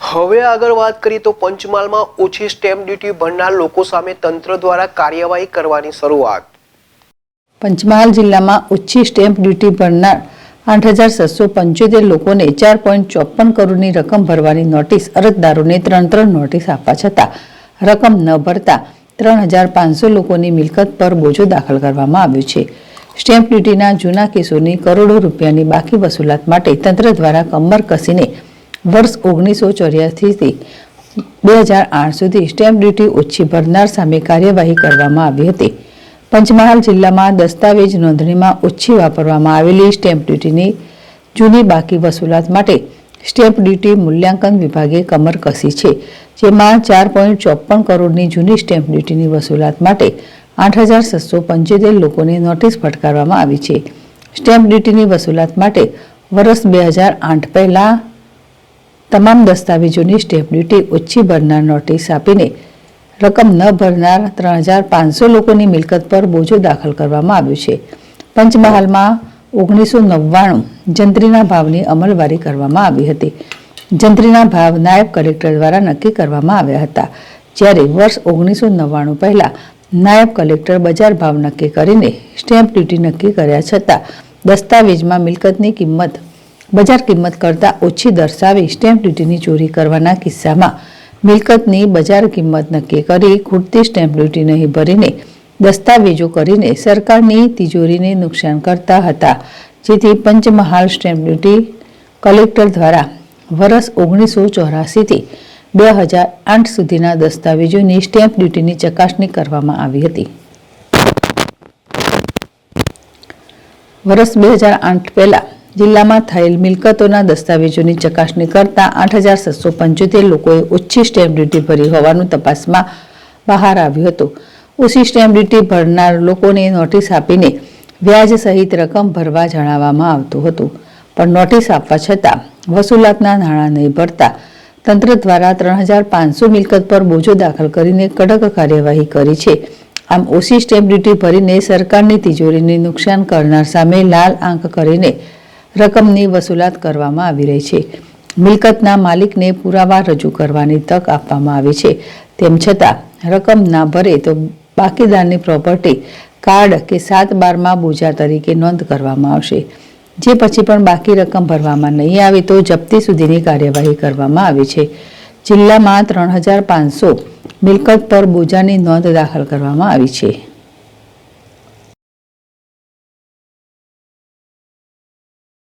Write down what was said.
હવે આગળ વાત કરીએ તો પંચમહાલમાં ઓછી સ્ટેમ્પ ડ્યુટી ભરનાર લોકો સામે તંત્ર દ્વારા કાર્યવાહી કરવાની શરૂઆત। પંચમહાલ જિલ્લામાં ઓછી સ્ટેમ્પ ડ્યુટી ભરનાર 8,775 લોકોને 4.54 કરોડની રકમ ભરવાની નોટિસ અરજદારોને 3 નોટિસ આપવા છતાં રકમ ન ભરતા 3,500 લોકોની મિલકત પર બોજો દાખલ કરવામાં આવ્યો છે। સ્ટેમ્પ ડ્યુટીના જૂના કેસોની કરોડો રૂપિયાની બાકી વસૂલાત માટે તંત્ર દ્વારા કમર કસીને વર્ષ 1984 થી 2008 સુધી સ્ટેમ્પ ડ્યુટી ઓછી ભરનાર સામે કાર્યવાહી કરવામાં આવી હતી। પંચમહાલ જિલ્લામાં દસ્તાવેજ નોંધણીમાં ઓછી વાપરવામાં આવેલી સ્ટેમ્પ ડ્યુટીની જૂની બાકી વસૂલાત માટે સ્ટેમ્પ ડ્યુટી મૂલ્યાંકન વિભાગે કમર કસી છે, જેમાં 4.54 કરોડની જૂની સ્ટેમ્પ ડ્યુટીની વસૂલાત માટે 8,775 લોકોને નોટિસ ફટકારવામાં આવી છે। સ્ટેમ્પ ડ્યુટીની વસૂલાત માટે વર્ષ 2008 પહેલા તમામ દસ્તાવેજોની સ્ટેમ્પ ડ્યુટી ઓછી ભરનાર નોટિસ આપીને રકમ ન ભરનાર 3,500 લોકોની મિલકત પર બોજો દાખલ કરવામાં આવ્યો છે। પંચમહાલમાં 1999 જંત્રીના ભાવની અમલવારી કરવામાં આવી હતી। જંત્રીના ભાવ નાયબ કલેક્ટર દ્વારા નક્કી કરવામાં આવ્યા હતા, જ્યારે વર્ષ 1999 પહેલા નાયબ કલેક્ટર બજાર ભાવ નક્કી કરીને સ્ટેમ્પ ડ્યુટી નક્કી કર્યા છતાં દસ્તાવેજમાં મિલકતની કિંમત બજાર કિંમત કરતાં ઓછી દર્શાવી સ્ટેમ્પ ડ્યુટીની ચોરી કરવાના કિસ્સામાં મિલકતની બજાર કિંમત નક્કી કરી ખૂટતી સ્ટેમ્પ ડ્યુટી નહીં ભરીને દસ્તાવેજો કરીને સરકારની તિજોરીને નુકસાન કરતા હતા, જેથી પંચમહાલ સ્ટેમ્પ ડ્યુટી કલેક્ટર દ્વારા વર્ષ 1984 થી 2008 સુધીના દસ્તાવેજોની સ્ટેમ્પ ડ્યુટીની ચકાસણી કરવામાં આવી હતી। વર્ષ 2008 પહેલા જિલ્લામાં થયેલ મિલકતોના દસ્તાવેજોની ચકાસણી કરતા 8,775 લોકોએ ઓછી સ્ટેમ્પ ડ્યુટી ભરી હોવાનું તપાસમાં બહાર આવ્યું હતું। ઓછી સ્ટેમ્પ ડ્યુટી ભરનાર લોકોને નોટિસ આપીને વ્યાજ સહિત રકમ ભરવા જણાવવામાં આવતું હતું, પણ નોટિસ આપવા છતાં વસૂલાતના નાણાં નહીં ભરતા તંત્ર દ્વારા 3,500 મિલકત પર બોજો દાખલ કરીને કડક કાર્યવાહી કરી છે। આમ ઓછી સ્ટેમ્પ ડ્યુટી ભરીને સરકારની તિજોરીને નુકસાન કરનાર સામે લાલ આંખ કરીને રકમની વસૂલાત કરવામાં આવી રહી છે। મિલકતના માલિકને પુરાવા રજૂ કરવાની તક આપવામાં આવી છે, તેમ છતાં રકમ ના ભરે તો બાકીદારની પ્રોપર્ટી કાર્ડ કે 7/12માં બોજા તરીકે નોંધ કરવામાં આવશે, જે પછી પણ બાકી રકમ ભરવામાં નહીં આવે તો જપ્તી સુધીની કાર્યવાહી કરવામાં આવી છે। જિલ્લામાં 3,500 મિલકત પર બોજાની નોંધ દાખલ કરવામાં આવી છે।